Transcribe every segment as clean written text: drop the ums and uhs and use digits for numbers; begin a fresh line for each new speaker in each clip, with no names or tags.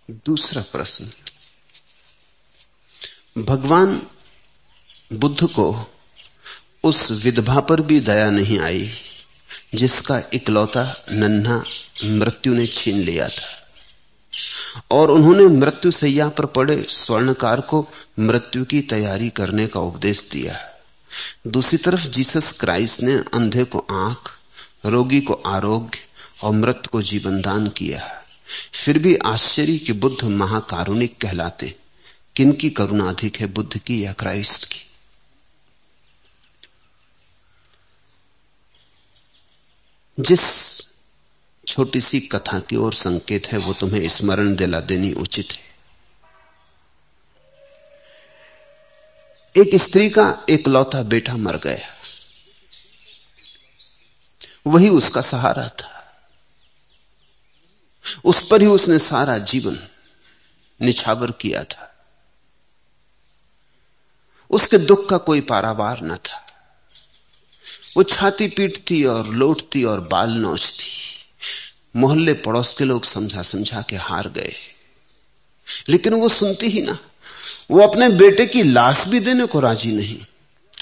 दूसरा प्रश्न। भगवान बुद्ध को उस विधवा पर भी दया नहीं आई जिसका इकलौता नन्हा मृत्यु ने छीन लिया था, और उन्होंने मृत्यु सैया पर पड़े स्वर्णकार को मृत्यु की तैयारी करने का उपदेश दिया। दूसरी तरफ जीसस क्राइस्ट ने अंधे को आंख, रोगी को आरोग्य और मृत को जीवन दान किया। फिर भी आश्चर्य कि बुद्ध महाकारुणिक कहलाते। किनकी करुणा अधिक है, बुद्ध की या क्राइस्ट की? जिस छोटी सी कथा की ओर संकेत है वो तुम्हें स्मरण दिला देनी उचित है। एक स्त्री का एकलौता बेटा मर गया, वही उसका सहारा था। उस पर ही उसने सारा जीवन निछावर किया था। उसके दुख का कोई पारावार न था। वो छाती पीटती और लोटती और बाल नोचती। मोहल्ले पड़ोस के लोग समझा समझा के हार गए, लेकिन वो सुनती ही ना। वो अपने बेटे की लाश भी देने को राजी नहीं।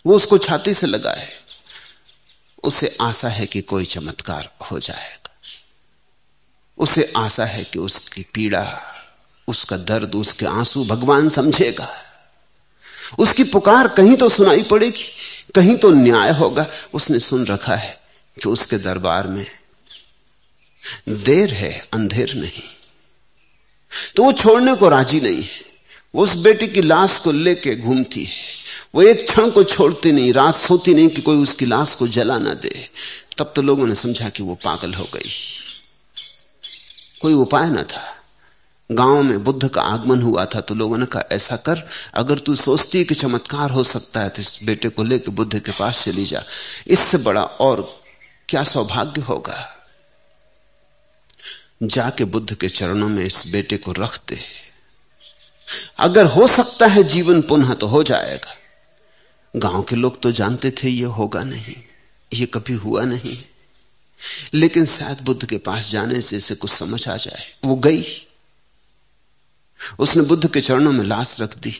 वो उसको छाती से लगाए। उसे आशा है कि कोई चमत्कार हो जाएगा। उसे आशा है कि उसकी पीड़ा, उसका दर्द, उसके आंसू भगवान समझेगा। उसकी पुकार कहीं तो सुनाई पड़ेगी, कहीं तो न्याय होगा। उसने सुन रखा है कि उसके दरबार में देर है, अंधेर नहीं। तो वो छोड़ने को राजी नहीं है। वो उस बेटे की लाश को लेके घूमती है। वो एक क्षण को छोड़ती नहीं, रात सोती नहीं कि कोई उसकी लाश को जला ना दे। तब तो लोगों ने समझा कि वो पागल हो गई। कोई उपाय न था। गांव में बुद्ध का आगमन हुआ था तो लोगों ने कहा, ऐसा कर, अगर तू सोचती कि चमत्कार हो सकता है तो इस बेटे को लेकर बुद्ध के पास चली जा। इससे बड़ा और क्या सौभाग्य होगा। जाके बुद्ध के चरणों में इस बेटे को रख दे। अगर हो सकता है जीवन पुनः तो हो जाएगा। गांव के लोग तो जानते थे ये होगा नहीं, ये कभी हुआ नहीं, लेकिन शायद बुद्ध के पास जाने से इसे कुछ समझ आ जाए। वो गई। उसने बुद्ध के चरणों में लाश रख दी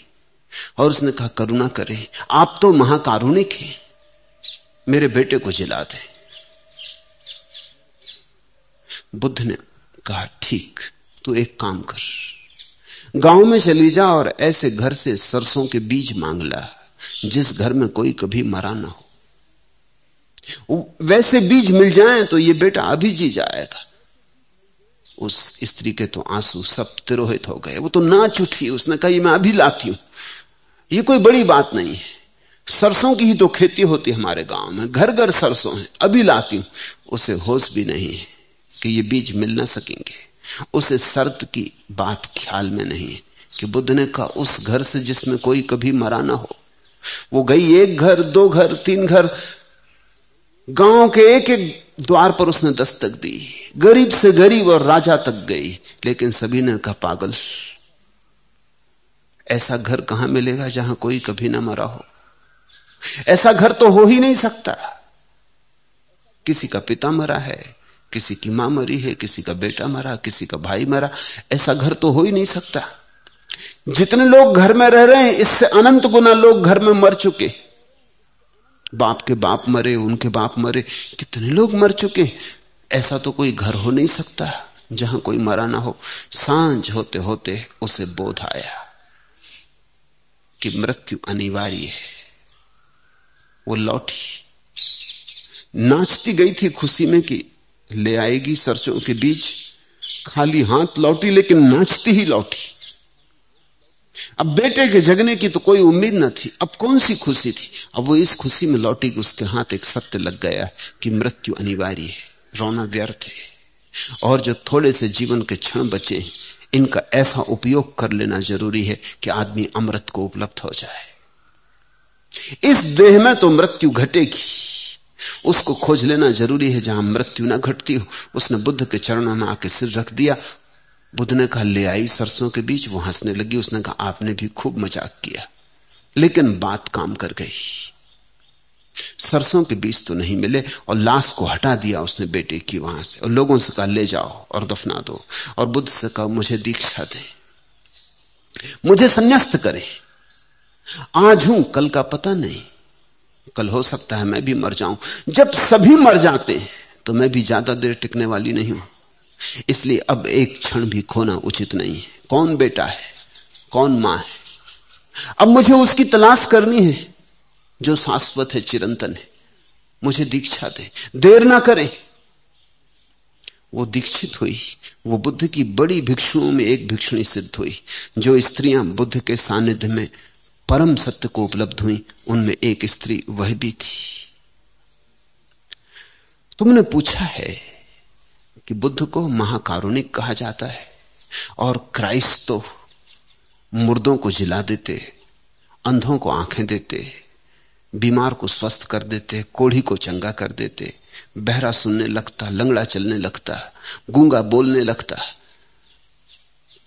और उसने कहा, करुणा करें, आप तो महाकारुणिक हैं, मेरे बेटे को जिला दें। बुद्ध ने कहा, ठीक, तू एक काम कर, गांव में चली जा और ऐसे घर से सरसों के बीज मांग ला जिस घर में कोई कभी मरा ना हो। वैसे बीज मिल जाएं तो ये बेटा अभी जी जाएगा। उस स्त्री के तो आंसू सब तिरोहित हो गए। वो तो नाच उठी। उसने कहा, मैं अभी लाती हूं, ये कोई बड़ी बात नहीं है। सरसों की ही तो खेती होती है हमारे गांव में, घर घर सरसों है, अभी लाती हूं। उसे होश भी नहीं है कि ये बीज मिल ना सकेंगे। उसे शर्त की बात ख्याल में नहीं है कि बुद्ध ने कहा उस घर से जिसमें कोई कभी मरा ना हो। वो गई, एक घर, दो घर, तीन घर, गांव के एक एक द्वार पर उसने दस्तक दी। गरीब से गरीब और राजा तक गई, लेकिन सभी ने कहा, पागल, ऐसा घर कहां मिलेगा जहां कोई कभी ना मरा हो। ऐसा घर तो हो ही नहीं सकता। किसी का पिता मरा है, किसी की मां मरी है, किसी का बेटा मरा, किसी का भाई मरा। ऐसा घर तो हो ही नहीं सकता। जितने लोग घर में रह रहे हैं, इससे अनंत गुना लोग घर में मर चुके। बाप के बाप मरे, उनके बाप मरे, कितने लोग मर चुके। ऐसा तो कोई घर हो नहीं सकता जहां कोई मरा ना हो। सांझ होते होते उसे बोध आया कि मृत्यु अनिवार्य है। वो लौटी, नाचती गई थी खुशी में कि ले आएगी सरसों के बीज। खाली हाथ लौटी, लेकिन नाचती ही लौटी। अब बेटे के जगने की तो कोई उम्मीद न थी। अब कौन सी खुशी थी? अब वो इस खुशी में लौटी कि उसके हाथ एक सत्य लग गया कि मृत्यु अनिवार्य है, रोना व्यर्थ है, और जो थोड़े से जीवन के क्षण बचे इनका ऐसा उपयोग कर लेना जरूरी है कि आदमी अमृत को उपलब्ध हो जाए। इस देह में तो मृत्यु घटेगी, उसको खोज लेना जरूरी है जहां मृत्यु ना घटती हो। उसने बुद्ध के चरणों में आके सिर रख दिया। बुद्ध ने कहा, ले आई सरसों के बीच। वो हंसने लगी। उसने कहा, आपने भी खूब मजाक किया, लेकिन बात काम कर गई। सरसों के बीज तो नहीं मिले, और लाश को हटा दिया उसने बेटे की वहां से, और लोगों से कहा ले जाओ और दफना दो। और बुद्ध से कहा मुझे दीक्षा दे, मुझे संन्यास्त करे। आज हूं, कल का पता नहीं, कल हो सकता है मैं भी मर जाऊं। जब सभी मर जाते हैं तो मैं भी ज्यादा देर टिकने वाली नहीं हूं, इसलिए अब एक क्षण भी खोना उचित नहीं है। कौन बेटा है, कौन मां है, अब मुझे उसकी तलाश करनी है जो शाश्वत है, चिरंतन है। मुझे दीक्षा दे, देर ना करें। वो दीक्षित हुई। वो बुद्ध की बड़ी भिक्षुओं में एक भिक्षुणी सिद्ध हुई। जो स्त्रियां बुद्ध के सानिध्य में परम सत्य को उपलब्ध हुई, उनमें एक स्त्री वह भी थी। तुमने पूछा है कि बुद्ध को महाकारुणिक कहा जाता है, और क्राइस्ट तो मुर्दों को जिला देते, अंधों को आंखें देते, बीमार को स्वस्थ कर देते, कोढ़ी को चंगा कर देते, बहरा सुनने लगता, लंगड़ा चलने लगता, गूंगा बोलने लगता।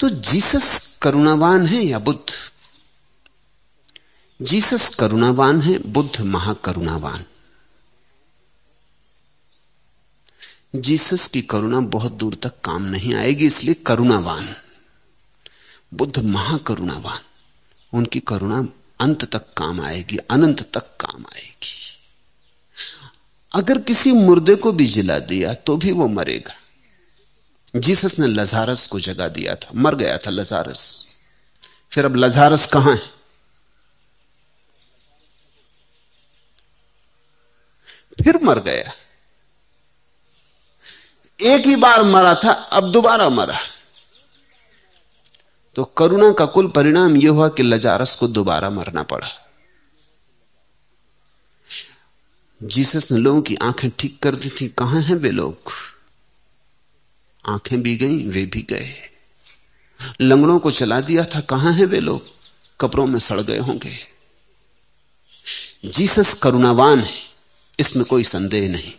तो जीसस करुणावान है या बुद्ध? जीसस करुणावान है, बुद्ध महाकरुणावान। जीसस की करुणा बहुत दूर तक काम नहीं आएगी, इसलिए करुणावान। बुद्ध महाकरुणावान, उनकी करुणा अंत तक काम आएगी, अनंत तक काम आएगी। अगर किसी मुर्दे को भी जिला दिया तो भी वो मरेगा। जीसस ने लजारस को जगा दिया था, मर गया था लजारस, फिर अब लजारस कहां है? फिर मर गया। एक ही बार मरा था, अब दोबारा मरा। तो करुणा का कुल परिणाम यह हुआ कि लजारस को दोबारा मरना पड़ा। जीसस ने लोगों की आंखें ठीक कर दी थी, कहां हैं वे लोग? आंखें भी गई, वे भी गए। लंगड़ों को चला दिया था, कहां हैं वे लोग? कब्रों में सड़ गए होंगे। जीसस करुणावान है, इसमें कोई संदेह नहीं।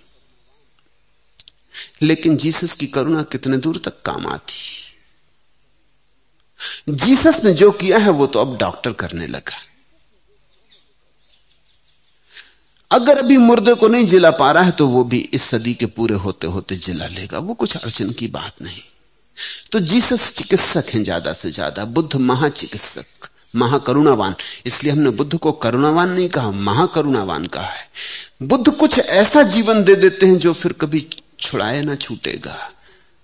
लेकिन जीसस की करुणा कितने दूर तक काम आती? जीसस ने जो किया है वो तो अब डॉक्टर करने लगा। अगर अभी मुर्दे को नहीं जिला पा रहा है तो वो भी इस सदी के पूरे होते होते जिला लेगा, वो कुछ अड़चन की बात नहीं। तो जीसस चिकित्सक हैं ज्यादा से ज्यादा, बुद्ध महाचिकित्सक, महाकरुणावान। इसलिए हमने बुद्ध को करुणावान नहीं कहा, महाकरुणावान कहा है। बुद्ध कुछ ऐसा जीवन दे देते हैं जो फिर कभी छुड़ाए ना छूटेगा।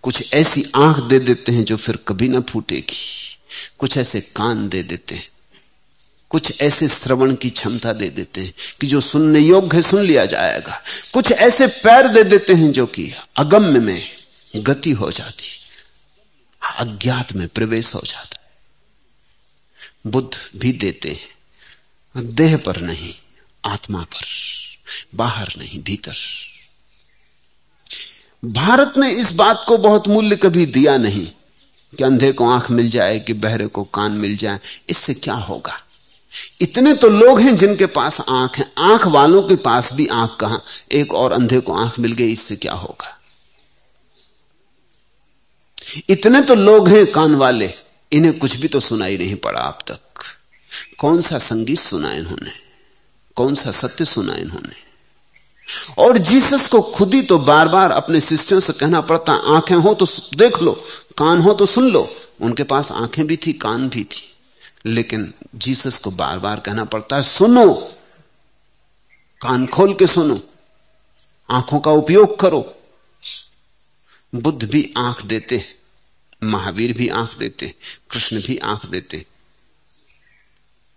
कुछ ऐसी आंख दे देते हैं जो फिर कभी ना फूटेगी। कुछ ऐसे कान दे देते हैं, कुछ ऐसे श्रवण की क्षमता दे देते हैं कि जो सुनने योग्य है सुन लिया जाएगा। कुछ ऐसे पैर दे देते हैं जो कि अगम्य में गति हो जाती, अज्ञात में प्रवेश हो जाता है। बुद्ध भी देते हैं, देह पर नहीं, आत्मा पर, बाहर नहीं, भीतर। भारत ने इस बात को बहुत मूल्य कभी दिया नहीं कि अंधे को आंख मिल जाए, कि बहरे को कान मिल जाए, इससे क्या होगा? इतने तो लोग हैं जिनके पास आंख है, आंख वालों के पास भी आंख कहां, एक और अंधे को आंख मिल गई, इससे क्या होगा? इतने तो लोग हैं कान वाले, इन्हें कुछ भी तो सुनाई नहीं पड़ा अब तक। कौन सा संगीत सुना इन्होंने, कौन सा सत्य सुना इन्होंने? और जीसस को खुद ही तो बार बार अपने शिष्यों से कहना पड़ता, आंखें हो तो देख लो, कान हो तो सुन लो। उनके पास आंखें भी थी, कान भी थी, लेकिन जीसस को बार बार कहना पड़ता है, सुनो, कान खोल के सुनो, आंखों का उपयोग करो। बुद्ध भी आंख देते, महावीर भी आंख देते, कृष्ण भी आंख देते,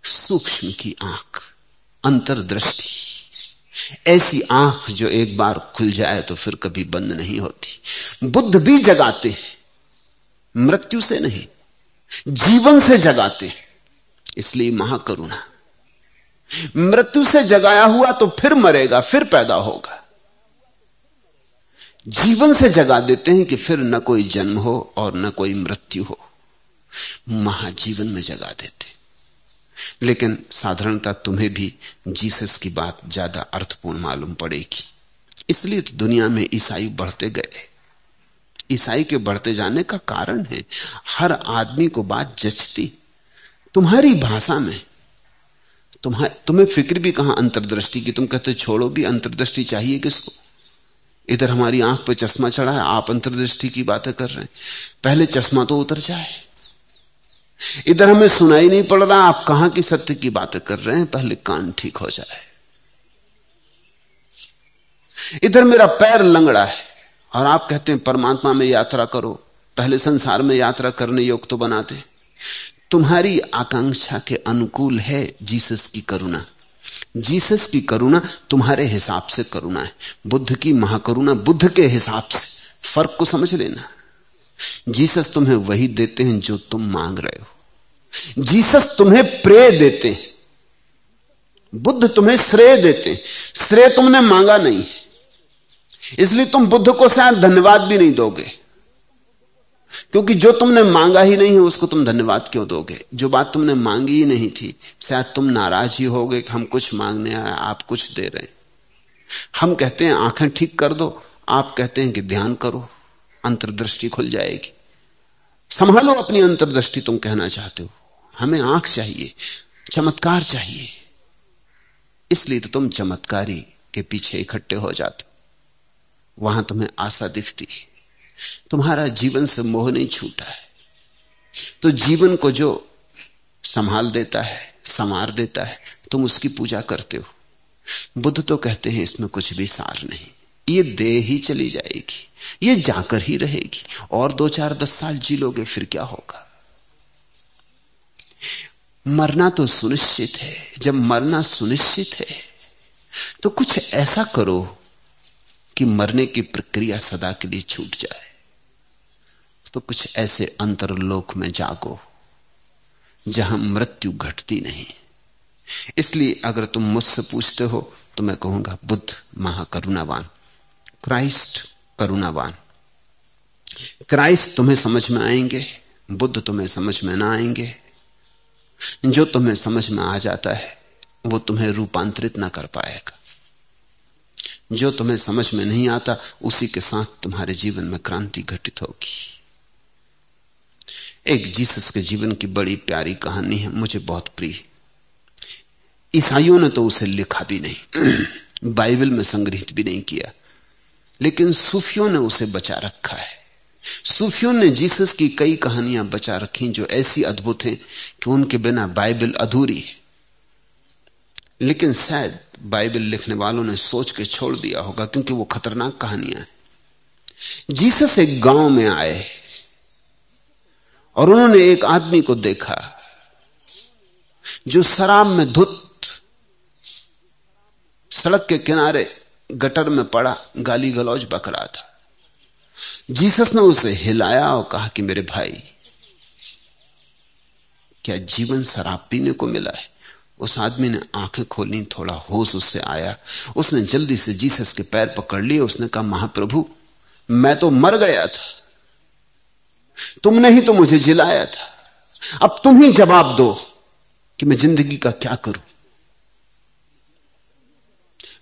सूक्ष्म की आंख, अंतर्दृष्टि, ऐसी आंख जो एक बार खुल जाए तो फिर कभी बंद नहीं होती। बुद्ध भी जगाते हैं, मृत्यु से नहीं, जीवन से जगाते हैं, इसलिए महाकरुणा। मृत्यु से जगाया हुआ तो फिर मरेगा, फिर पैदा होगा। जीवन से जगा देते हैं कि फिर न कोई जन्म हो और न कोई मृत्यु हो, महाजीवन में जगा देते। लेकिन साधारणतः तुम्हें भी जीसस की बात ज्यादा अर्थपूर्ण मालूम पड़ेगी, इसलिए तो दुनिया में ईसाई बढ़ते गए। ईसाई के बढ़ते जाने का कारण है, हर आदमी को बात जचती। तुम्हारी भाषा में, तुम्हें फिक्र भी कहां अंतर्दृष्टि की? तुम कहते छोड़ो भी, अंतर्दृष्टि चाहिए किसको? इधर हमारी आंख पे चश्मा चढ़ा है, आप अंतर्दृष्टि की बातें कर रहे हैं। पहले चश्मा तो उतर जाए। इधर हमें सुनाई नहीं पड़ रहा, आप कहां की सत्य की बातें कर रहे हैं? पहले कान ठीक हो जाए। इधर मेरा पैर लंगड़ा है और आप कहते हैं परमात्मा में यात्रा करो। पहले संसार में यात्रा करने योग्य तो बनाते। तुम्हारी आकांक्षा के अनुकूल है जीसस की करुणा। जीसस की करुणा तुम्हारे हिसाब से करुणा है, बुद्ध की महाकरुणा बुद्ध के हिसाब से। फर्क को समझ लेना। जीसस तुम्हें वही देते हैं जो तुम मांग रहे हो। जीसस तुम्हें प्रेय देते हैं, बुद्ध तुम्हें श्रेय देते हैं। श्रेय तुमने मांगा नहीं, इसलिए तुम बुद्ध को शायद धन्यवाद भी नहीं दोगे, क्योंकि जो तुमने मांगा ही नहीं है उसको तुम धन्यवाद क्यों दोगे? जो बात तुमने मांगी ही नहीं थी, शायद तुम नाराज ही होगे कि हम कुछ मांगने आए, आप कुछ दे रहे हैं। हम कहते हैं आंखें ठीक कर दो, आप कहते हैं कि ध्यान करो, अंतर्दृष्टि खुल जाएगी। संभालो अपनी अंतर्दृष्टि, तुम कहना चाहते हो। हमें आंख चाहिए, चमत्कार चाहिए, इसलिए तो तुम चमत्कारी के पीछे इकट्ठे हो जाते हो। वहां तुम्हें आशा दिखती है, तुम्हारा जीवन से मोह नहीं छूटा है। तो जीवन को जो संभाल देता है, संवार देता है, तुम उसकी पूजा करते हो। बुद्ध तो कहते हैं इसमें कुछ भी सार नहीं, ये दे ही चली जाएगी, ये जाकर ही रहेगी, और 2-4-10 साल जी लोगे, फिर क्या होगा? मरना तो सुनिश्चित है। जब मरना सुनिश्चित है तो कुछ ऐसा करो कि मरने की प्रक्रिया सदा के लिए छूट जाए। तो कुछ ऐसे अंतरलोक में जागो जहां मृत्यु घटती नहीं। इसलिए अगर तुम मुझसे पूछते हो तो मैं कहूंगा बुद्ध महाकरुणावान, क्राइस्ट करुणावान। क्राइस्ट तुम्हें समझ में आएंगे, बुद्ध तुम्हें समझ में ना आएंगे। जो तुम्हें समझ में आ जाता है वो तुम्हें रूपांतरित ना कर पाएगा। जो तुम्हें समझ में नहीं आता उसी के साथ तुम्हारे जीवन में क्रांति घटित होगी। एक जीसस के जीवन की बड़ी प्यारी कहानी है, मुझे बहुत प्रिय। ईसाइयों ने तो उसे लिखा भी नहीं, बाइबल में संग्रहित भी नहीं किया, लेकिन सूफियों ने उसे बचा रखा है। सूफियों ने जीसस की कई कहानियां बचा रखी जो ऐसी अद्भुत हैं कि उनके बिना बाइबल अधूरी है। लेकिन शायद बाइबल लिखने वालों ने सोच के छोड़ दिया होगा, क्योंकि वो खतरनाक कहानियां हैं। जीसस एक गांव में आए और उन्होंने एक आदमी को देखा जो शराब में धुत सड़क के किनारे गटर में पड़ा गाली गलौज बक रहा था। जीसस ने उसे हिलाया और कहा कि मेरे भाई, क्या जीवन शराब पीने को मिला है? उस आदमी ने आंखें खोली, थोड़ा होश उससे आया। उसने जल्दी से जीसस के पैर पकड़ लिए। उसने कहा, महाप्रभु, मैं तो मर गया था, तुमने ही तो मुझे जिलाया था, अब तुम ही जवाब दो कि मैं जिंदगी का क्या करूं।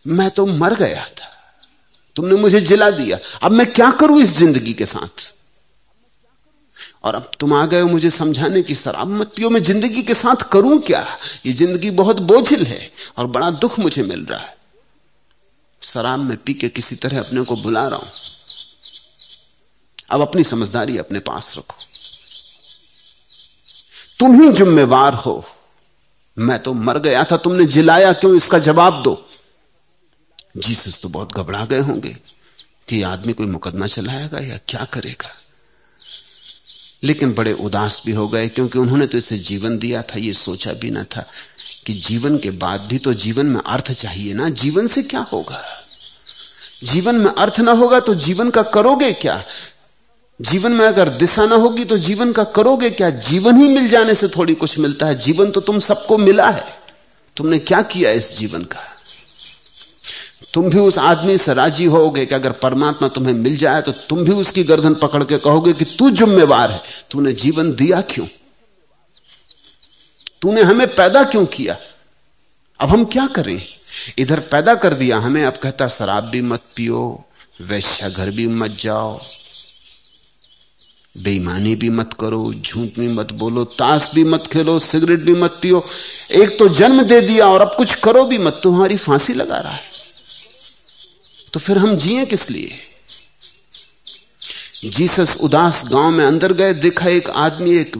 मैं तो मर गया था, तुमने मुझे जिला दिया, अब मैं क्या करूं इस जिंदगी के साथ? और अब तुम आ गए हो मुझे समझाने की शराब मत पियो, मैं जिंदगी के साथ करूं क्या? ये जिंदगी बहुत बोझिल है और बड़ा दुख मुझे मिल रहा है। शराब में पी के किसी तरह अपने को बुला रहा हूं। अब अपनी समझदारी अपने पास रखो, तुम ही जिम्मेवार हो। मैं तो मर गया था, तुमने जिलाया क्यों, इसका जवाब दो। जीसस तो बहुत घबरा गए होंगे कि आदमी कोई मुकदमा चलाएगा या क्या करेगा, लेकिन बड़े उदास भी हो गए, क्योंकि उन्होंने तो इसे जीवन दिया था। ये सोचा भी ना था कि जीवन के बाद भी तो जीवन में अर्थ चाहिए ना। जीवन से क्या होगा? जीवन में अर्थ ना होगा तो जीवन का करोगे क्या? जीवन में अगर दिशा ना होगी तो जीवन का करोगे क्या? जीवन ही मिल जाने से थोड़ी कुछ मिलता है। जीवन तो तुम सबको मिला है, तुमने क्या किया इस जीवन का? तुम भी उस आदमी से राजी होगे कि अगर परमात्मा तुम्हें मिल जाए तो तुम भी उसकी गर्दन पकड़ के कहोगे कि तू जिम्मेवार है, तूने जीवन दिया क्यों, तूने हमें पैदा क्यों किया? अब हम क्या करें? इधर पैदा कर दिया हमें, अब कहता शराब भी मत पियो, वेश्या घर भी मत जाओ, बेईमानी भी मत करो, झूठ भी मत बोलो, ताश भी मत खेलो, सिगरेट भी मत पियो। एक तो जन्म दे दिया और अब कुछ करो भी मत, तुम्हारी फांसी लगा रहा है। तो फिर हम जिए किस लिए? जीसस उदास गांव में अंदर गए, देखा एक आदमी एक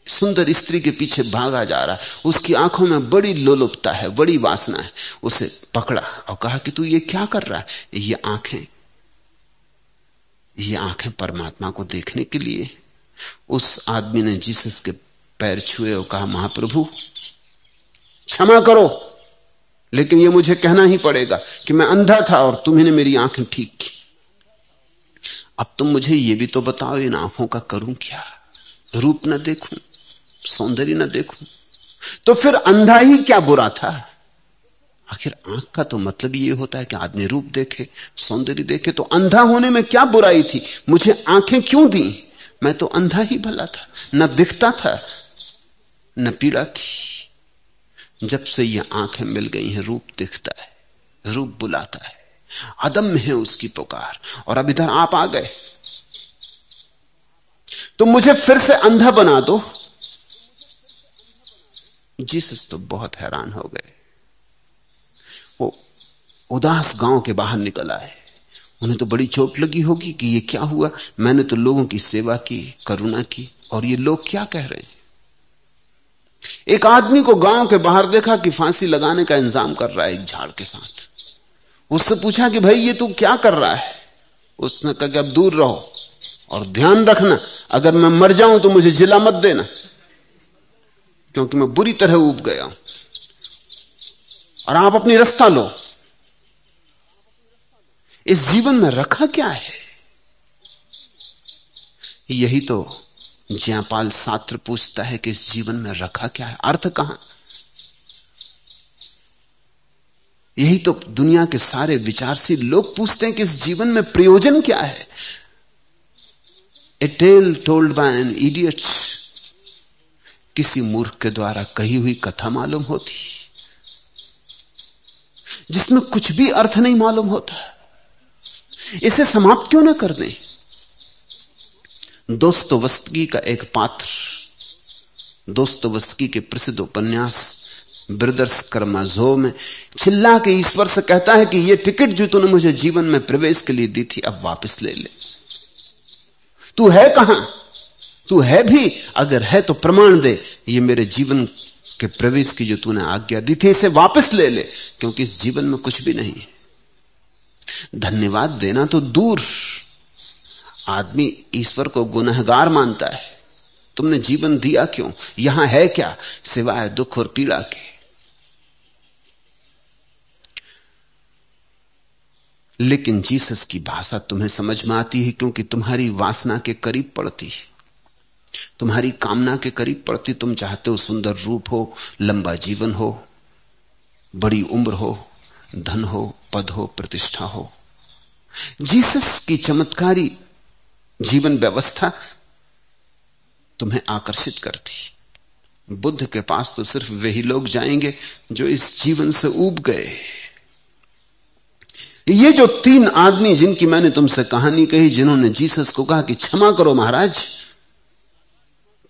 सुंदर स्त्री के पीछे भागा जा रहा है। उसकी आंखों में बड़ी लोलुपता है, बड़ी वासना है। उसे पकड़ा और कहा कि तू ये क्या कर रहा है? ये आंखें परमात्मा को देखने के लिए। उस आदमी ने जीसस के पैर छुए और कहा, महाप्रभु क्षमा करो, लेकिन ये मुझे कहना ही पड़ेगा कि मैं अंधा था और तुम्ही ने मेरी आंखें ठीक की। अब तुम मुझे ये भी तो बताओ, इन आंखों का करूं क्या? रूप न देखूं, सौंदर्य न देखूं, तो फिर अंधा ही क्या बुरा था? आखिर आंख का तो मतलब ये होता है कि आदमी रूप देखे, सौंदर्य देखे। तो अंधा होने में क्या बुराई थी? मुझे आंखें क्यों दी? मैं तो अंधा ही भला था, न दिखता था न पीड़ा थी। जब से ये आंखें मिल गई हैं, रूप दिखता है, रूप बुलाता है, अदम्य है उसकी पुकार। और अब इधर आप आ गए तो मुझे फिर से अंधा बना दो। जीसस तो बहुत हैरान हो गए। वो उदास गांव के बाहर निकल आए। उन्हें तो बड़ी चोट लगी होगी कि ये क्या हुआ? मैंने तो लोगों की सेवा की, करुणा की, और ये लोग क्या कह रहे हैं? एक आदमी को गांव के बाहर देखा कि फांसी लगाने का इंतजाम कर रहा है एक झाड़ के साथ। उससे पूछा कि भाई ये तू क्या कर रहा है? उसने कहा कि अब दूर रहो और ध्यान रखना, अगर मैं मर जाऊं तो मुझे जिला मत देना, क्योंकि मैं बुरी तरह ऊब गया हूं, और आप अपनी रास्ता लो। इस जीवन में रखा क्या है? यही तो ज्यापाल सात्र पूछता है कि इस जीवन में रखा क्या है, अर्थ कहां? यही तो दुनिया के सारे विचारशील लोग पूछते हैं कि इस जीवन में प्रयोजन क्या है। A tale told by an idiot, किसी मूर्ख के द्वारा कही हुई कथा मालूम होती, जिसमें कुछ भी अर्थ नहीं मालूम होता। इसे समाप्त क्यों ना कर दें? दोस्तोयेवस्की का एक पात्र, दोस्तोयेवस्की के प्रसिद्ध उपन्यास ब्रदर्स करमाज़ोव में चिल्ला के ईश्वर से कहता है कि यह टिकट जो तूने मुझे जीवन में प्रवेश के लिए दी थी, अब वापस ले ले। तू है कहां? तू है भी, अगर है तो प्रमाण दे। ये मेरे जीवन के प्रवेश की जो तूने आज्ञा दी थी, इसे वापस ले ले, क्योंकि इस जीवन में कुछ भी नहीं है। धन्यवाद देना तो दूर, आदमी ईश्वर को गुनहगार मानता है। तुमने जीवन दिया क्यों? यहां है क्या सिवाय दुख और पीड़ा के? लेकिन जीसस की भाषा तुम्हें समझ में आती है, क्योंकि तुम्हारी वासना के करीब पड़ती है, तुम्हारी कामना के करीब पड़ती। तुम चाहते हो सुंदर रूप हो, लंबा जीवन हो, बड़ी उम्र हो, धन हो, पद हो, प्रतिष्ठा हो। जीसस की चमत्कारी जीवन व्यवस्था तुम्हें आकर्षित करती। बुद्ध के पास तो सिर्फ वही लोग जाएंगे जो इस जीवन से ऊब गए। ये जो 3 आदमी जिनकी मैंने तुमसे कहानी कही, जिन्होंने जीसस को कहा कि क्षमा करो महाराज,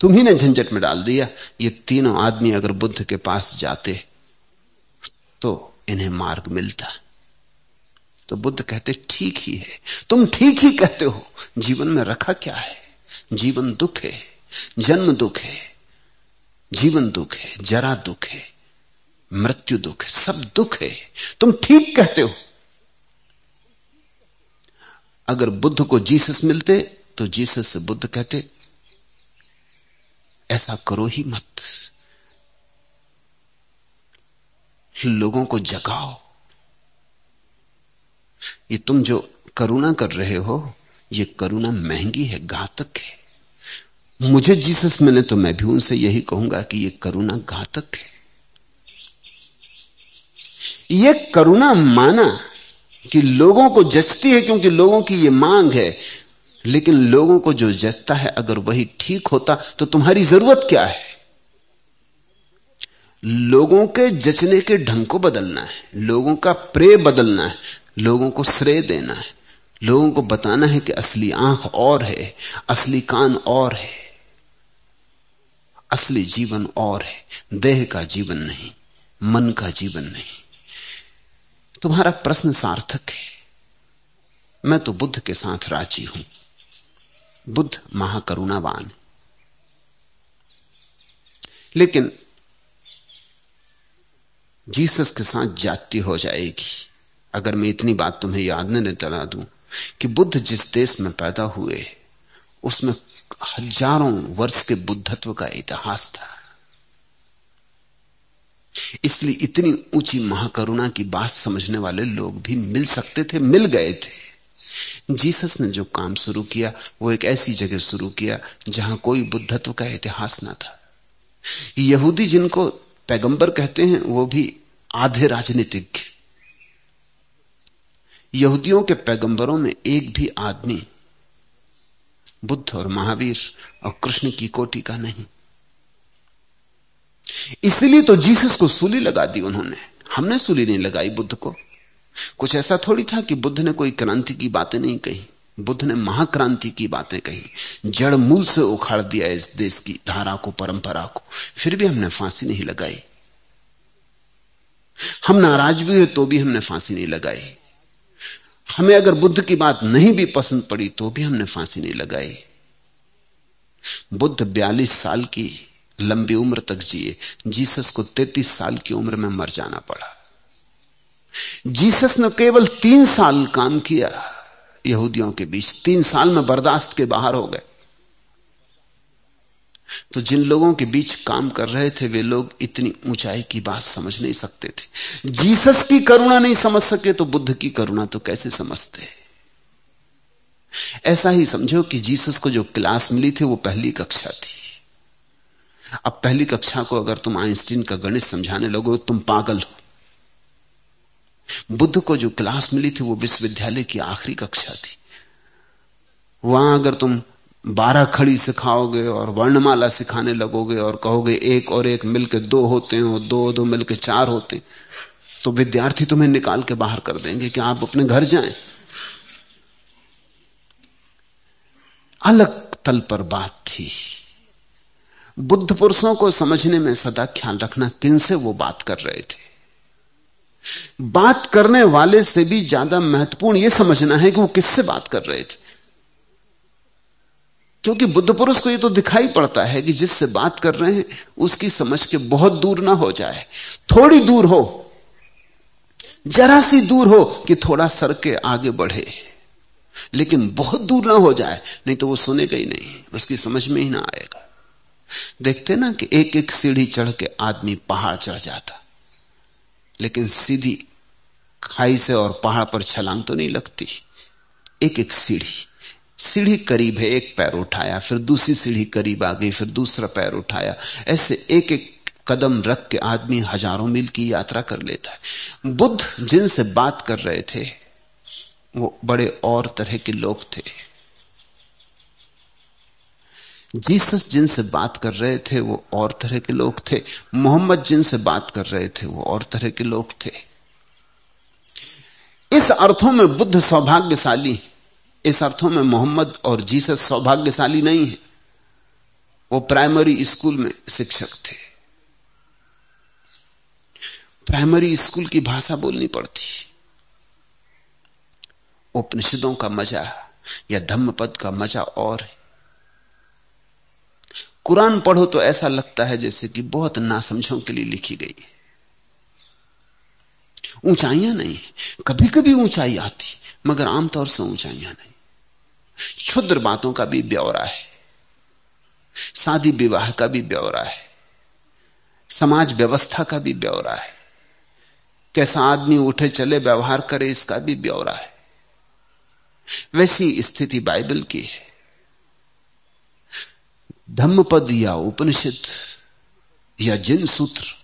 तुम्ही ने झंझट में डाल दिया, ये तीनों आदमी अगर बुद्ध के पास जाते तो इन्हें मार्ग मिलता। तो बुद्ध कहते ठीक ही है, तुम ठीक ही कहते हो। जीवन में रखा क्या है? जीवन दुख है, जन्म दुख है, जीवन दुख है, जरा दुख है, मृत्यु दुख है, सब दुख है। तुम ठीक कहते हो। अगर बुद्ध को जीसस मिलते तो जीसस से बुद्ध कहते ऐसा करो ही मत, लोगों को जगाओ। ये तुम जो करुणा कर रहे हो, ये करुणा महंगी है, घातक है। मुझे जीसस मिले तो मैं भी उनसे यही कहूंगा कि ये करुणा घातक है। ये करुणा माना कि लोगों को जचती है क्योंकि लोगों की ये मांग है, लेकिन लोगों को जो जचता है अगर वही ठीक होता तो तुम्हारी जरूरत क्या है? लोगों के जचने के ढंग को बदलना है, लोगों का प्रेय बदलना है, लोगों को श्रेय देना है, लोगों को बताना है कि असली आंख और है, असली कान और है, असली जीवन और है, देह का जीवन नहीं, मन का जीवन नहीं। तुम्हारा प्रश्न सार्थक है। मैं तो बुद्ध के साथ राजी हूं। बुद्ध महाकरुणावान, लेकिन जीसस के साथ जाति हो जाएगी अगर मैं इतनी बात तुम्हें याद न दिला दूं कि बुद्ध जिस देश में पैदा हुए उसमें हजारों वर्ष के बुद्धत्व का इतिहास था। इसलिए इतनी ऊंची महाकरुणा की बात समझने वाले लोग भी मिल सकते थे, मिल गए थे। जीसस ने जो काम शुरू किया वो एक ऐसी जगह शुरू किया जहां कोई बुद्धत्व का इतिहास ना था। यहूदी जिनको पैगंबर कहते हैं वो भी आधे राजनीतिज्ञ। यहूदियों के पैगंबरों में एक भी आदमी बुद्ध और महावीर और कृष्ण की कोटि का नहीं। इसलिए तो जीसस को सूली लगा दी उन्होंने। हमने सूली नहीं लगाई बुद्ध को। कुछ ऐसा थोड़ी था कि बुद्ध ने कोई क्रांति की बातें नहीं कही। बुद्ध ने महाक्रांति की बातें कही, जड़ मूल से उखाड़ दिया इस देश की धारा को, परंपरा को। फिर भी हमने फांसी नहीं लगाई। हम नाराज भी हुए तो भी हमने फांसी नहीं लगाई। हमें अगर बुद्ध की बात नहीं भी पसंद पड़ी तो भी हमने फांसी नहीं लगाई। बुद्ध 42 साल की लंबी उम्र तक जिए। जीसस को 33 साल की उम्र में मर जाना पड़ा। जीसस ने केवल 3 साल काम किया यहूदियों के बीच। 3 साल में बर्दाश्त के बाहर हो गए। तो जिन लोगों के बीच काम कर रहे थे वे लोग इतनी ऊंचाई की बात समझ नहीं सकते थे। जीसस की करुणा नहीं समझ सके तो बुद्ध की करुणा तो कैसे समझते। ऐसा ही समझो कि जीसस को जो क्लास मिली थी वो पहली कक्षा थी। अब पहली कक्षा को अगर तुम आइंस्टीन का गणित समझाने लगो तुम पागल हो। बुद्ध को जो क्लास मिली थी वो विश्वविद्यालय की आखिरी कक्षा थी। वहां अगर तुम 12 खड़ी सिखाओगे और वर्णमाला सिखाने लगोगे और कहोगे 1 और 1 मिलकर 2 होते हैं और 2 और 2 मिलकर 4 होते हैं, तो विद्यार्थी तुम्हें निकाल के बाहर कर देंगे कि आप अपने घर जाएं। अलग तल पर बात थी। बुद्ध पुरुषों को समझने में सदा ख्याल रखना किनसे वो बात कर रहे थे। बात करने वाले से भी ज्यादा महत्वपूर्ण यह समझना है कि वो किससे बात कर रहे थे। क्योंकि बुद्ध पुरुष को यह तो दिखाई पड़ता है कि जिससे बात कर रहे हैं उसकी समझ के बहुत दूर ना हो जाए, थोड़ी दूर हो, जरा सी दूर हो कि थोड़ा सर के आगे बढ़े, लेकिन बहुत दूर ना हो जाए, नहीं तो वो सुनेगा ही नहीं, उसकी समझ में ही ना आएगा। देखते ना कि एक एक सीढ़ी चढ़ के आदमी पहाड़ चढ़ जाता, लेकिन सीधी खाई से और पहाड़ पर छलांग तो नहीं लगती। एक एक सीढ़ी करीब है, एक पैर उठाया, फिर दूसरी सीढ़ी करीब आ गई, फिर दूसरा पैर उठाया, ऐसे एक एक कदम रख के आदमी हजारों मील की यात्रा कर लेता है। बुद्ध जिनसे बात कर रहे थे वो बड़े और तरह के लोग थे। जीसस जिनसे बात कर रहे थे वो और तरह के लोग थे। मोहम्मद जिनसे बात कर रहे थे वो और तरह के लोग थे। इस अर्थों में बुद्ध सौभाग्यशाली, इस अर्थों में मोहम्मद और जीसस सौभाग्यशाली नहीं है। वो प्राइमरी स्कूल में शिक्षक थे। प्राइमरी स्कूल की भाषा बोलनी पड़ती। उपनिषदों का मजा या धम्मपद का मजा और है। कुरान पढ़ो तो ऐसा लगता है जैसे कि बहुत नासमझों के लिए लिखी गई है। ऊंचाइयां नहीं, कभी कभी ऊंचाई आती मगर आमतौर से ऊंचाइयां नहीं। क्षुद्र बातों का भी ब्यौरा है, शादी विवाह का भी ब्यौरा है, समाज व्यवस्था का भी ब्यौरा है, कैसा आदमी उठे चले व्यवहार करे इसका भी ब्यौरा है। वैसी स्थिति बाइबल की है। धम्मपद या उपनिषद या जिन सूत्र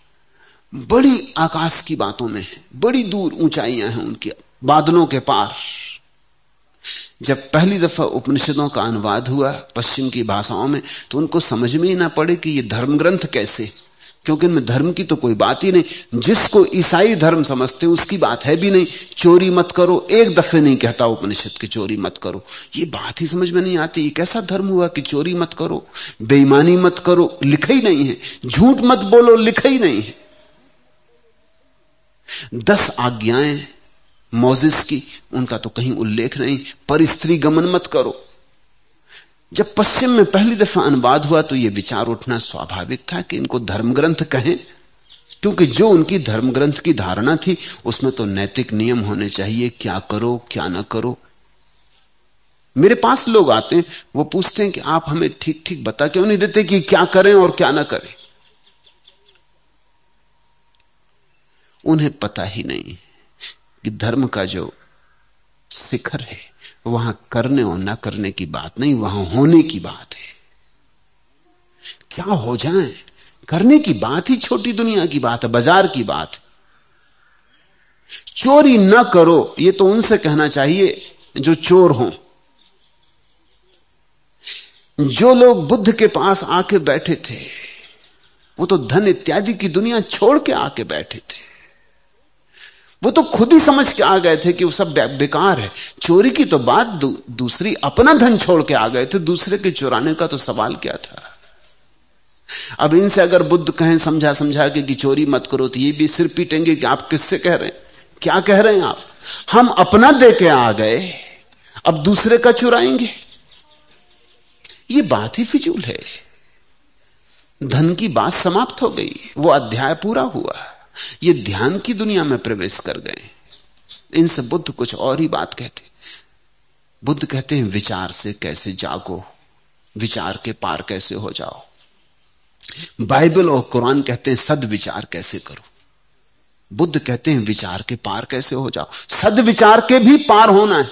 बड़ी आकाश की बातों में है, बड़ी दूर ऊंचाइयां हैं उनकी, बादलों के पार। जब पहली दफा उपनिषदों का अनुवाद हुआ पश्चिम की भाषाओं में तो उनको समझ में ही ना पड़े कि ये धर्म ग्रंथ कैसे, क्योंकि इनमें धर्म की तो कोई बात ही नहीं। जिसको ईसाई धर्म समझते उसकी बात है भी नहीं। चोरी मत करो, एक दफे नहीं कहता उपनिषद की चोरी मत करो। ये बात ही समझ में नहीं आती। ये कैसा धर्म हुआ कि चोरी मत करो, बेईमानी मत करो, लिखा ही नहीं है। झूठ मत बोलो, लिखा ही नहीं है। 10 आज्ञाएं मोजिस की, उनका तो कहीं उल्लेख नहीं। पर स्त्री गमन मत करो। जब पश्चिम में पहली दफा अनुवाद हुआ तो यह विचार उठना स्वाभाविक था कि इनको धर्म ग्रंथ कहें, क्योंकि जो उनकी धर्म ग्रंथ की धारणा थी उसमें तो नैतिक नियम होने चाहिए, क्या करो क्या ना करो। मेरे पास लोग आते हैं, वो पूछते हैं कि आप हमें ठीक ठीक बता क्यों नहीं देते कि क्या करें और क्या ना करें। उन्हें पता ही नहीं कि धर्म का जो शिखर है वहां करने और ना करने की बात नहीं, वहां होने की बात है। क्या हो जाए, करने की बात ही छोटी दुनिया की बात है, बाजार की बात है। चोरी ना करो ये तो उनसे कहना चाहिए जो चोर हों। जो लोग बुद्ध के पास आके बैठे थे वो तो धन इत्यादि की दुनिया छोड़ के आके बैठे थे। वो तो खुद ही समझ के आ गए थे कि वो सब बेकार है। चोरी की तो बात दूसरी, अपना धन छोड़ के आ गए थे, दूसरे के चुराने का तो सवाल क्या था। अब इनसे अगर बुद्ध कहें समझा समझा के कि चोरी मत करो तो ये भी सिर पीटेंगे कि आप किससे कह रहे हैं, क्या कह रहे हैं आप। हम अपना दे के आ गए, अब दूसरे का चुराएंगे। ये बात ही फिजूल है। धन की बात समाप्त हो गई, वो अध्याय पूरा हुआ। ये ध्यान की दुनिया में प्रवेश कर गए। इनसे बुद्ध कुछ और ही बात कहते। बुद्ध कहते हैं विचार से कैसे जागो, विचार के पार कैसे हो जाओ। बाइबल और कुरान कहते हैं सद्विचार कैसे करो। बुद्ध कहते हैं विचार के पार कैसे हो जाओ। सद्विचार के भी पार होना है।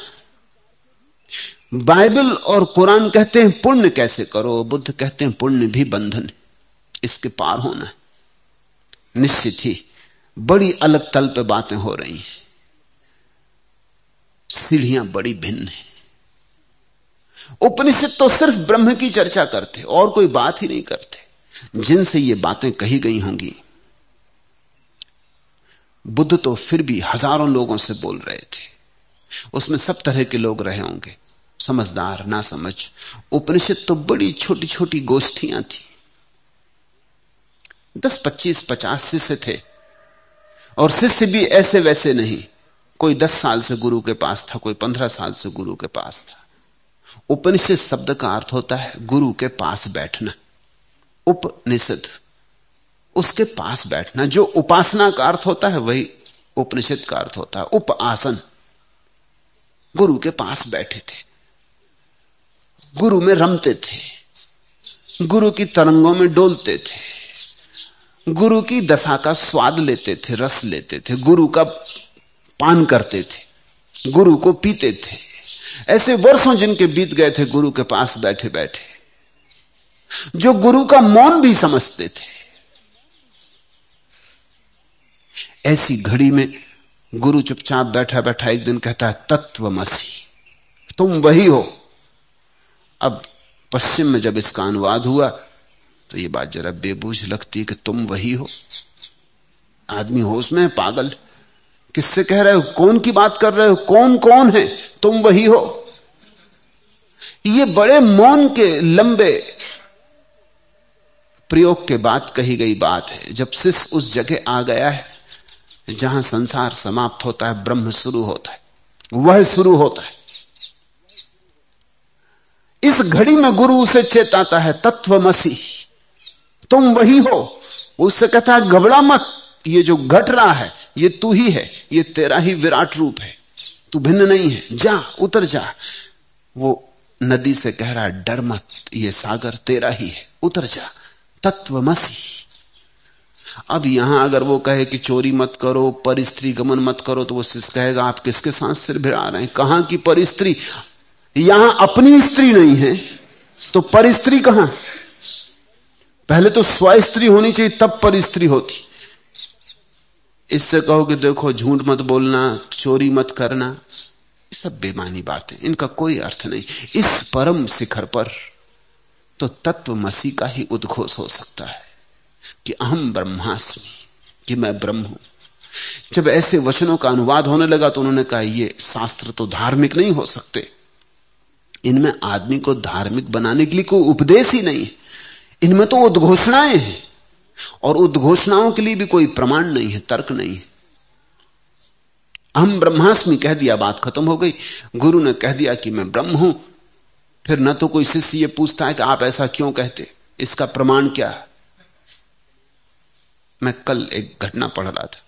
बाइबल और कुरान कहते हैं पुण्य कैसे करो, बुद्ध कहते हैं पुण्य भी बंधन है, इसके पार होना है। निश्चित ही बड़ी अलग तल पे बातें हो रही हैं, सीढ़ियां बड़ी भिन्न हैं। उपनिषद तो सिर्फ ब्रह्म की चर्चा करते और कोई बात ही नहीं करते। जिनसे ये बातें कही गई होंगी, बुद्ध तो फिर भी हजारों लोगों से बोल रहे थे, उसमें सब तरह के लोग रहे होंगे, समझदार ना समझ। उपनिषद तो बड़ी छोटी छोटी गोष्ठियां थी। 10, 25, 50 शिष्य थे और शिष्य भी ऐसे वैसे नहीं। कोई 10 साल से गुरु के पास था, कोई 15 साल से गुरु के पास था। उपनिषद शब्द का अर्थ होता है गुरु के पास बैठना। उपनिषद उसके पास बैठना। जो उपासना का अर्थ होता है वही उपनिषद का अर्थ होता है, उपासन। गुरु के पास बैठे थे, गुरु में रमते थे, गुरु की तरंगों में डोलते थे, गुरु की दशा का स्वाद लेते थे, रस लेते थे, गुरु का पान करते थे, गुरु को पीते थे। ऐसे वर्षों जिनके बीत गए थे गुरु के पास बैठे बैठे, जो गुरु का मौन भी समझते थे। ऐसी घड़ी में गुरु चुपचाप बैठा बैठा एक दिन कहता है तत्वमसि, तुम वही हो। अब पश्चिम में जब इसका अनुवाद हुआ तो ये बात जरा बेबूझ लगती है कि तुम वही हो। आदमी होश में है, पागल। किससे कह रहे हो, कौन की बात कर रहे हो, कौन कौन है, तुम वही हो। ये बड़े मौन के लंबे प्रयोग के बाद कही गई बात है। जब शिष्य उस जगह आ गया है जहां संसार समाप्त होता है, ब्रह्म शुरू होता है, वह शुरू होता है। इस घड़ी में गुरु उसे चेताता है तत्वमसि, तुम वही हो। उससे कहता है घबरा मत, ये जो घट रहा है ये तू ही है, ये तेरा ही विराट रूप है, तू भिन्न नहीं है, जा उतर जा। वो नदी से कह रहा है डर मत, ये सागर तेरा ही है, उतर जा, तत्वमसि। अब यहां अगर वो कहे कि चोरी मत करो, पर स्त्री गमन मत करो, तो वो शिष्य कहेगा आप किसके साथ सिर भिड़ा रहे हैं, कहां की पर स्त्री। यहां अपनी स्त्री नहीं है तो पर स्त्री कहां। पहले तो स्व स्त्री होनी चाहिए तब पर स्त्री होती। इससे कहो कि देखो झूठ मत बोलना, चोरी मत करना, ये सब बेमानी बातें, इनका कोई अर्थ नहीं। इस परम शिखर पर तो तत्वमसि का ही उद्घोष हो सकता है। कि अहम ब्रह्मास्मि, कि मैं ब्रह्म हूं। जब ऐसे वचनों का अनुवाद होने लगा तो उन्होंने कहा ये शास्त्र तो धार्मिक नहीं हो सकते, इनमें आदमी को धार्मिक बनाने के लिए कोई उपदेश ही नहीं है, इनमें तो उद्घोषणाएं हैं, और उद्घोषणाओं के लिए भी कोई प्रमाण नहीं है, तर्क नहीं है। हम ब्रह्मास्मि कह दिया, बात खत्म हो गई। गुरु ने कह दिया कि मैं ब्रह्म हूं, फिर न तो कोई शिष्य ये पूछता है कि आप ऐसा क्यों कहते, इसका प्रमाण क्या है। मैं कल एक घटना पढ़ रहा था,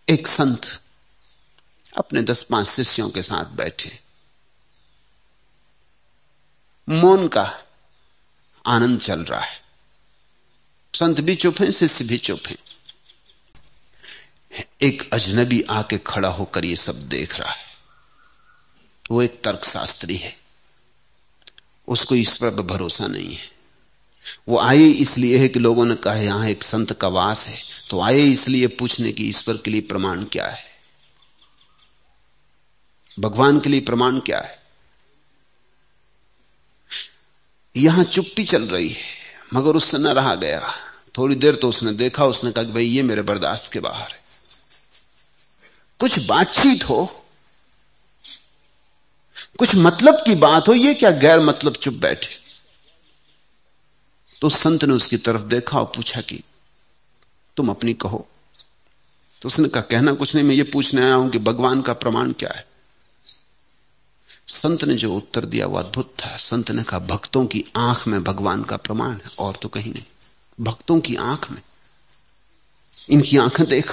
एक संत अपने 10-5 शिष्यों के साथ बैठे, मौन का आनंद चल रहा है, संत भी चुप हैं, शिष्य भी चुप हैं। एक अजनबी आके खड़ा होकर ये सब देख रहा है। वो एक तर्कशास्त्री है, उसको ईश्वर पर भरोसा नहीं है। वो आए इसलिए है कि लोगों ने कहा यहां एक संत का वास है, तो आए इसलिए पूछने की ईश्वर के लिए प्रमाण क्या है, भगवान के लिए प्रमाण क्या है। यहां चुप्पी चल रही है, मगर उससे न रहा गया। थोड़ी देर तो उसने देखा, उसने कहा कि भाई ये मेरे बर्दाश्त के बाहर है, कुछ बातचीत हो, कुछ मतलब की बात हो, ये क्या गैर मतलब चुप बैठे। तो संत ने उसकी तरफ देखा और पूछा कि तुम अपनी कहो। तो उसने कहा कहना कुछ नहीं, मैं ये पूछने आया हूं कि भगवान का प्रमाण क्या है। संत ने जो उत्तर दिया वो अद्भुत था। संत ने कहा भक्तों की आंख में भगवान का प्रमाण है, और तो कहीं नहीं। भक्तों की आंख में, इनकी आंखें देख,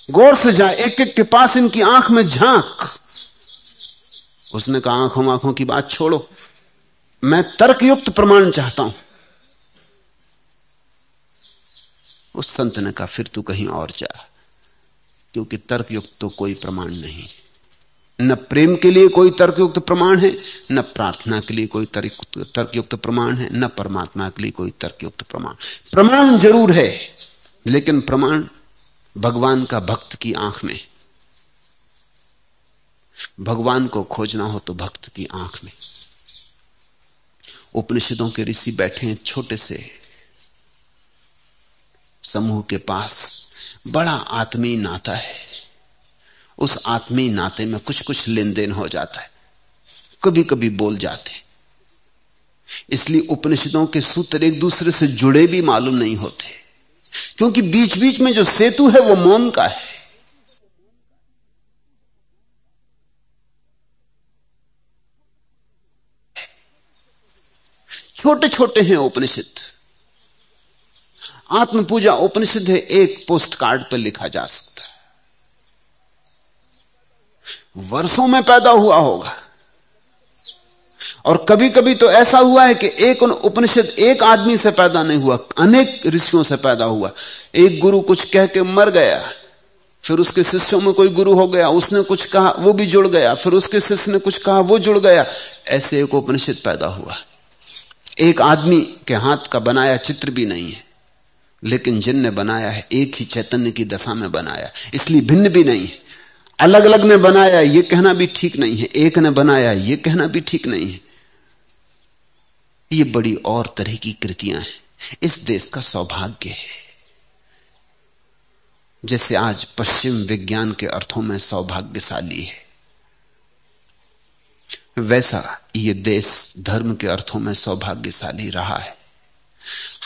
गौर से जा, एक एक के पास इनकी आंख में झांक। उसने कहा आंखों आंखों की बात छोड़ो, मैं तर्कयुक्त प्रमाण चाहता हूं। उस संत ने कहा फिर तू कहीं और जा, क्योंकि तर्कयुक्त तो कोई प्रमाण नहीं। न प्रेम के लिए कोई तर्कयुक्त प्रमाण है, न प्रार्थना के लिए कोई तर्कयुक्त प्रमाण है, न परमात्मा के लिए कोई तर्कयुक्त प्रमाण। प्रमाण जरूर है, लेकिन प्रमाण भगवान का भक्त की आंख में। भगवान को खोजना हो तो भक्त की आंख में। उपनिषदों के ऋषि बैठे हैं छोटे से समूह के पास, बड़ा आत्मीय नाता है। उस आत्मीय नाते में कुछ कुछ लेन देन हो जाता है, कभी कभी बोल जाते, इसलिए उपनिषदों के सूत्र एक दूसरे से जुड़े भी मालूम नहीं होते, क्योंकि बीच बीच में जो सेतु है वो मौन का है। छोटे छोटे हैं उपनिषद। आत्म पूजा उपनिषद है, एक पोस्ट कार्ड पर लिखा जा सकता है, वर्षों में पैदा हुआ होगा। और कभी कभी तो ऐसा हुआ है कि एक उपनिषद एक आदमी से पैदा नहीं हुआ, अनेक ऋषियों से पैदा हुआ। एक गुरु कुछ कह के मर गया, फिर उसके शिष्यों में कोई गुरु हो गया, उसने कुछ कहा वो भी जुड़ गया, फिर उसके शिष्य ने कुछ कहा वो जुड़ गया। ऐसे एक उपनिषद पैदा हुआ। एक आदमी के हाथ का बनाया चित्र भी नहीं है, लेकिन जिनने बनाया है एक ही चैतन्य की दशा में बनाया, इसलिए भिन्न भी नहीं है। अलग अलग ने बनाया यह कहना भी ठीक नहीं है, एक ने बनाया यह कहना भी ठीक नहीं है। ये बड़ी और तरह की कृतियां हैं। इस देश का सौभाग्य है, जैसे आज पश्चिम विज्ञान के अर्थों में सौभाग्यशाली है, वैसा ये देश धर्म के अर्थों में सौभाग्यशाली रहा है।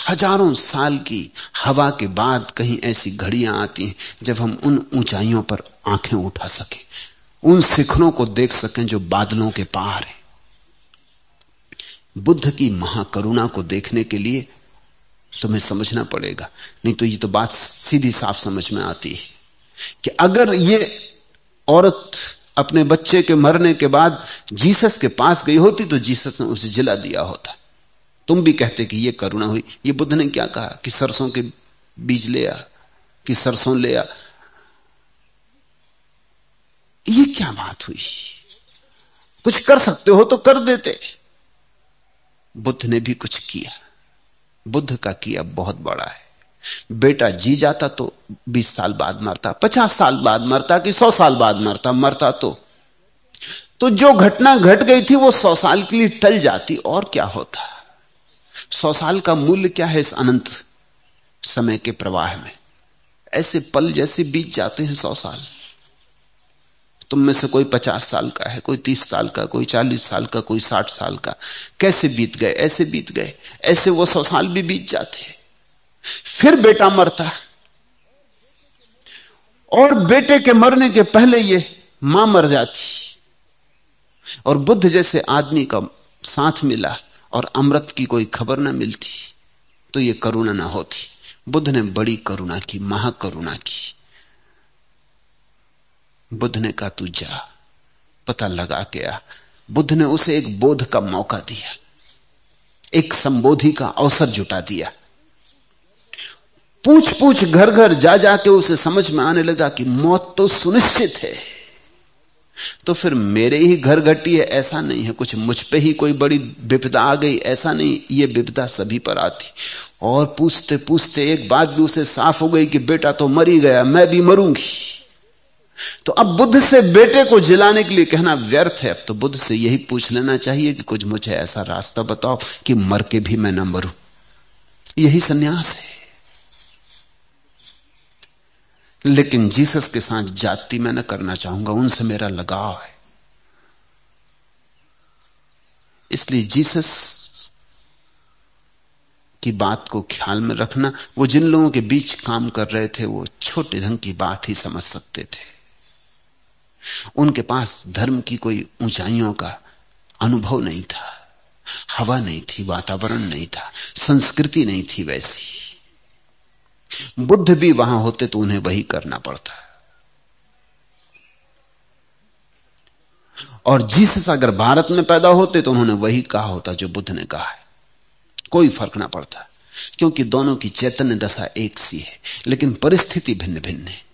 हजारों साल की हवा के बाद कहीं ऐसी घड़ियां आती हैं जब हम उन ऊंचाइयों पर आंखें उठा सकें, उन शिखरों को देख सकें जो बादलों के पार हैं। बुद्ध की महाकरुणा को देखने के लिए तुम्हें समझना पड़ेगा, नहीं तो ये तो बात सीधी साफ समझ में आती है कि अगर ये औरत अपने बच्चे के मरने के बाद जीसस के पास गई होती तो जीसस ने उसे जिला दिया होता। तुम भी कहते कि ये करुणा हुई। ये बुद्ध ने क्या कहा कि सरसों के बीज ले आ, कि सरसों ले आ। ये क्या बात हुई? कुछ कर सकते हो तो कर देते। बुद्ध ने भी कुछ किया। बुद्ध का किया बहुत बड़ा है। बेटा जी जाता तो 20 साल बाद मरता, 50 साल बाद मरता कि 100 साल बाद मरता, मरता तो तो जो घटना घट गई थी वो 100 साल के लिए टल जाती, और क्या होता। 100 साल का मूल्य क्या है इस अनंत समय के प्रवाह में। ऐसे पल जैसे बीत जाते हैं 100 साल। तुम में से कोई 50 साल का है, कोई 30 साल का, कोई 40 साल का, कोई 60 साल का। कैसे बीत गए, ऐसे बीत गए। ऐसे वो 100 साल भी बीत जाते। फिर बेटा मरता, और बेटे के मरने के पहले ये मां मर जाती, और बुद्ध जैसे आदमी का साथ मिला और अमृत की कोई खबर ना मिलती, तो ये करुणा ना होती। बुद्ध ने बड़ी करुणा की, महाकरुणा की। बुद्ध ने कहा तू जा, पता लगा के आ। बुद्ध ने उसे एक बोध का मौका दिया, एक संबोधि का अवसर जुटा दिया। पूछ पूछ घर घर जा जाके उसे समझ में आने लगा कि मौत तो सुनिश्चित है। तो फिर मेरे ही घर घटी है ऐसा नहीं है, कुछ मुझ पे ही कोई बड़ी विपदा आ गई ऐसा नहीं, ये विपदा सभी पर आती। और पूछते पूछते एक बात भी उसे साफ हो गई कि बेटा तो मर ही गया, मैं भी मरूंगी। तो अब बुद्ध से बेटे को जिलाने के लिए कहना व्यर्थ है। अब तो बुद्ध से यही पूछ लेना चाहिए कि कुछ मुझे ऐसा रास्ता बताओ कि मर के भी मैं न मरूं। यही सन्यास है। लेकिन जीसस के साथ जाति मैं न करना चाहूंगा, उनसे मेरा लगाव है। इसलिए जीसस की बात को ख्याल में रखना। वो जिन लोगों के बीच काम कर रहे थे वो छोटे ढंग की बात ही समझ सकते थे। उनके पास धर्म की कोई ऊंचाइयों का अनुभव नहीं था, हवा नहीं थी, वातावरण नहीं था, संस्कृति नहीं थी वैसी। बुद्ध भी वहां होते तो उन्हें वही करना पड़ता। और जीसस अगर भारत में पैदा होते तो उन्होंने वही कहा होता जो बुद्ध ने कहा है। कोई फर्क ना पड़ता, क्योंकि दोनों की चैतन्य दशा एक सी है, लेकिन परिस्थिति भिन्न भिन्न है।